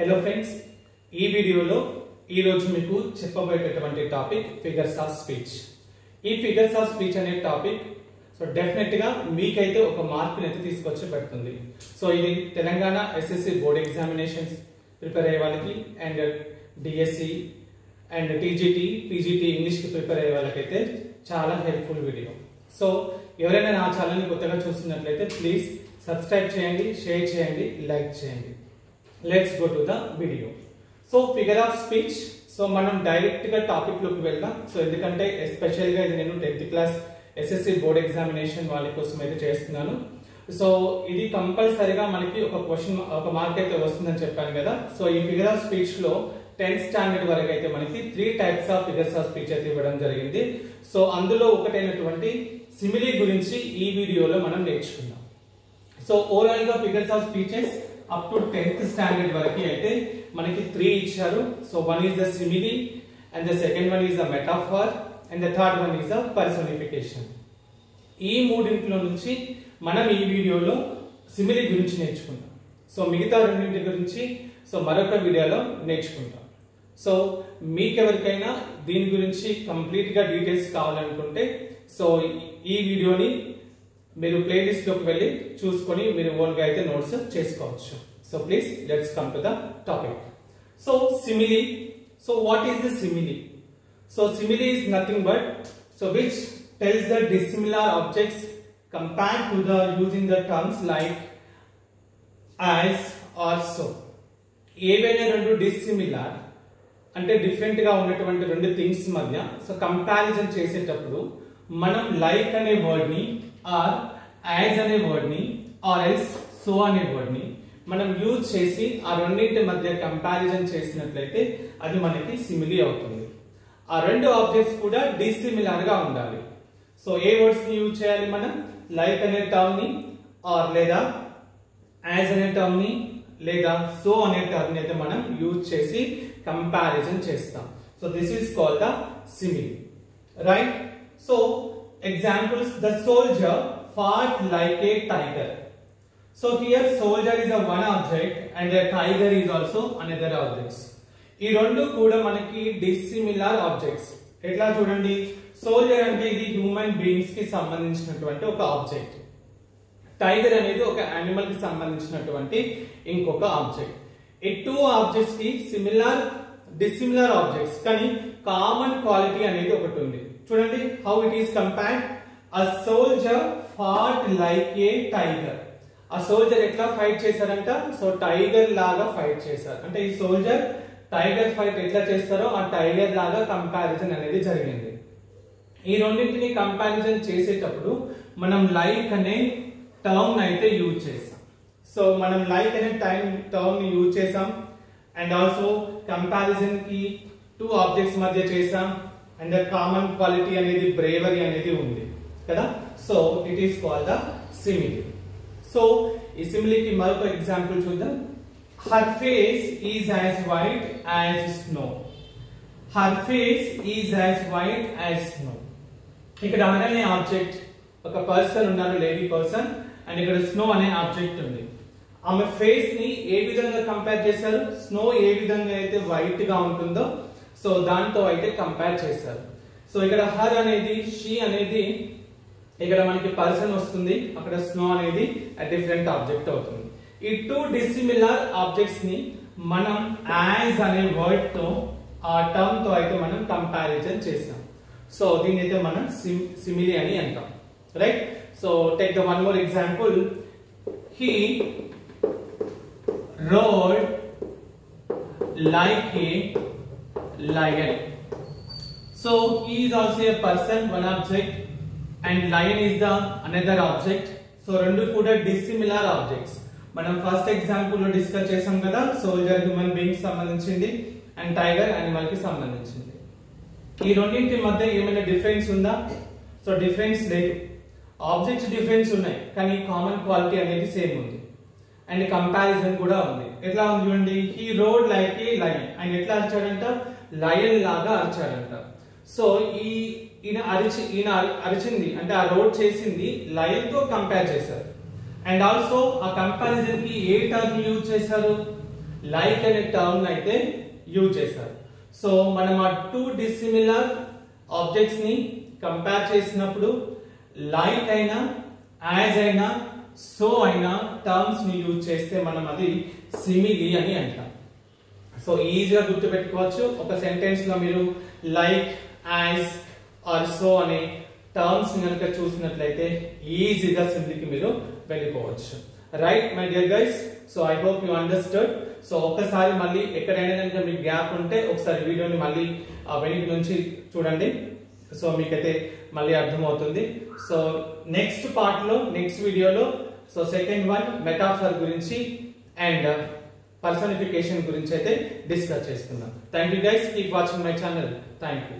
Hello friends, ఈ వీడియోలో ఈ రోజు మీకు చెప్పబోయేటటువంటి టాపిక్ ఫిగర్స్ ఆఫ్ స్పీచ్. ఈ ఫిగర్స్ ఆఫ్ స్పీచ్ అనే టాపిక్ డెఫినెట్ గా మీకైతే ఒక మార్క్ అయితే తీసుకొచ్చి పెడుతుంది. సో ఇది Telangana SSC board examinations prepare అయ్యే వాళ్ళకి and DSC and TGT PGT English కి ప్రిపేర్ అయ్యే వాళ్ళకైతే చాలా హెల్ప్ఫుల్ వీడియో. సో ఎవరైనా నా ఛానల్ ని కొత్తగా చూస్తున్నట్లయితే ప్లీజ్ సబ్స్క్రైబ్ చేయండి, షేర్ చేయండి, లైక్ చేయండి. Let's go to the video. So figure of speech. So మనం డైరెక్ట్ గా టాపిక్ లోకి వెళ్దాం. సో ఎందుకంటే ఎస్పెషల్ గా ఇది నేను 10th class SSC board examination వాళ్ళ కోసం అయితే చేస్తున్నాను. సో ఇది కంపల్సరీగా మనకి ఒక మార్క్ అయితే వస్తుందని చెప్పాను కదా. సో ఈ ఫిగర్ ఆఫ్ స్పీచ్ లో 10th స్టాండర్డ్ వరకు అయితే మనకి 3 types of figures of speech అయితే ఇవ్వడం జరిగింది. సో అందులో ఒకటైనటువంటి సిమిలీ గురించి ఈ వీడియోలో మనం నేర్చుకుందాం. సో ఓవరాల్ గా figures of speeches up to 10th standard వరకు అయితే మనకి 3 ఇచ్చారు. So one is the simile and the second one is the metaphor and the third one is the personification. ఈ మూడింటిలో నుంచి మనం ఈ వీడియోలో సిమిలీ గురించి నేర్చుకుంటాం. సో మిగతా రెండింటి గురించి మరొక వీడియోలో నేర్చుకుంటాం. సో మీకెవరికైనా దీని గురించి కంప్లీట్ గా డీటెయిల్స్ కావాలనుకుంటే సో ఈ వీడియోని మీరు ప్లేలిస్ట్ లోకి వెళ్ళి చూసుకొని మీరు ఓన్ గా అయితే నోట్స్ చేసుకోవచ్చు. So please let's come to the topic. So simile. So what is the simile? So simile is nothing but which tells the dissimilar objects compared to the using the terms like as or so. ఏవైనా రెండు డిస్సిమిలార్ అంటే different గా ఉన్నటువంటి రెండు things మధ్య so comparison చేసేటప్పుడు మనం like అనే వర్డ్ ని ఆర్ యాజ్ అనే వర్డ్ ని ఆర్ ఎల్స్ సో అనే వర్డ్ ని మనం యూజ్ చేసి ఆ రెండింటి మధ్య కంపారిజన్ చేసినట్లయితే అది మనకి సిమిలీ అవుతుంది. ఆ రెండు ఆబ్జెక్ట్స్ కూడా డిసిమిలార్ గా ఉండాలి. సో ఏ వర్డ్స్ ని యూజ్ చేయాలి మనం? లైక్ అనే టర్మ్ ని ఆర్ లేదా యాజ్ అనే టర్మ్ ని లేదా సో అనే టర్మ్ ని అయితే మనం యూజ్ చేసి కంపారిజన్ చేస్తాం. So this is called the simile, right? So examples: the soldier fought like a tiger. So here soldier is a one object and a tiger is also another object. ఈ రెండు కూడా మనకి డిసిమిలార్ objects. ఎట్లా చూడండి, soldier అంటే ఇది human beings కి సంబంధించినటువంటి ఒక ఆబ్జెక్ట్, టైగర్ అనేది ఒక యానిమల్ కి సంబంధించినటువంటి ఇంకొక ఆబ్జెక్ట్. ఈ టూ ఆబ్జెక్ట్స్ కి డిసిమిలార్ ఆబ్జెక్ట్స్ కానీ కామన్ క్వాలిటీ అనేది ఒకటి ఉంది. చూడండి how it is compared. A soldier fought like a tiger. ఆ సోల్జర్ ఎట్లా ఫైట్ చేశారంట? సో టైగర్ లాగా ఫైట్ చేశారు. అంటే ఈ సోల్జర్ టైగర్ ఫైట్ ఎట్లా చేస్తారో ఆ టైగర్ లాగా కంపారిజన్ అనేది జరిగింది. ఈ రెండింటిని కంపారిజన్ చేసేటప్పుడు మనం లైక్ అనే టర్మ్ అయితే యూజ్ చేసాం. సో మనం లైక్ అనే టర్మ్ ని యూజ్ చేసాం అండ్ ఆల్సో కంపారిజన్ కి టూ ఆబ్జెక్ట్స్ మధ్య చేసాం అండ్ ద కామన్ క్వాలిటీ అనేది బ్రేవరీ అనేది ఉంది కదా. So it is called the simile. So ఈ సిమిలీకి మరొక ఎగ్జాంపుల్ చూద్దాం. Her face is as white as snow. Her face is as white as snow. ఇక్కడ హర్ అనే ఆబ్జెక్ట్, ఒక పర్సన్ ఉన్నారు, లేడీ పర్సన్, అండ్ ఇక్కడ స్నో అనే ఆబ్జెక్ట్ ఉంది. ఆమె ఫేస్ ని ఏ విధంగా కంపేర్ చేశారు? స్నో ఏ విధంగా అయితే వైట్ గా ఉంటుందో సో దాంతో అయితే కంపేర్ చేశారు. సో ఇక్కడ హర్ అనేది, షీ అనేది ఇక్కడ మనకి పర్సన్ వస్తుంది, అక్కడ స్నో అనేది డిఫరెంట్ ఆబ్జెక్ట్ అవుతుంది. ఈ టూ డిసిమిలార్ ఆబ్జెక్ట్స్ ని మనం యాజ్ అనే వర్డ్ తో ఆ టర్మ్ తో అయితే మనం కంపారిజన్ చేసాం. సో దీని అయితే మనం సిమిలీ అని అంటాం, right? So take the one more example. He wrote like a lion. So he is also a person, one object, and lion is the another object. So rendu kuda dissimilar objects. మనం first example లో discuss చేసాం కదా, soldier human being సంబంధించింది and tiger animal కి సంబంధించింది. ఈ రెండింటి మధ్య ఏమైనా డిఫరెన్స్ ఉందా? సో డిఫరెన్స్ లేదు. ఆబ్జెక్ట్స్ డిఫరెన్స్ ఉన్నాయి కానీ కామన్ క్వాలిటీ అనేది సేమ్ ఉంది అండ్ కంపారిజన్ కూడా ఉంది. ఎట్లా ఉంది చూడండి, he wrote like A lion. ఆయన ఎట్లా అరిచాడంట? లయన్ లాగా అరిచాడంట. సో ఈయన అరిచింది అంటే ఆ రోడ్ చేసింది లయన్ తో కంపేర్ చేశారు. అండ్ ఆల్సో ఆ కంపారిజన్ కి ఏ టర్మ్ యూజ్ చేశారు? లైక్ అనే టర్మ్ అయితే యూజ్ చేశారు. సో మనం ఆ టూ డిసిమిలర్ ఆబ్జెక్ట్స్ ని కంపేర్ చేసినప్పుడు లైక్ అయినా యాజ్ అయినా సో అయినా టర్మ్స్ ని యూజ్ చేస్తే మనం అది సిమిలీ అని అంటాం. సో ఈజీగా గుర్తుపెట్టుకోవచ్చు. ఒక సెంటెన్స్ లో మీరు లైక్, యాజ్ ఆర్ సో అనే టర్మ్స్ ని కనుక చూసినట్లయితే ఈజీగా సిమిలీకి మీరు వెళ్ళిపోవచ్చు. Right my dear guys, so I hope you understood. So ఒక్కసారి మళ్ళీ ఎక్కడైనా కనుక మీకు గ్యాప్ ఉంటే ఒకసారి వీడియోని మళ్ళీ వెనక నుంచి చూడండి. సో మీకైతే మళ్ళీ అర్థమవుతుంది. సో నెక్స్ట్ పార్ట్ లో, నెక్స్ట్ వీడియోలో సో సెకండ్ వన్ మెటాఫర్ గురించి అండ్ పర్సనిఫికేషన్ గురించి అయితే డిస్కస్ చేసుకుందాం. Thank you guys, keep watching my channel. Thank you.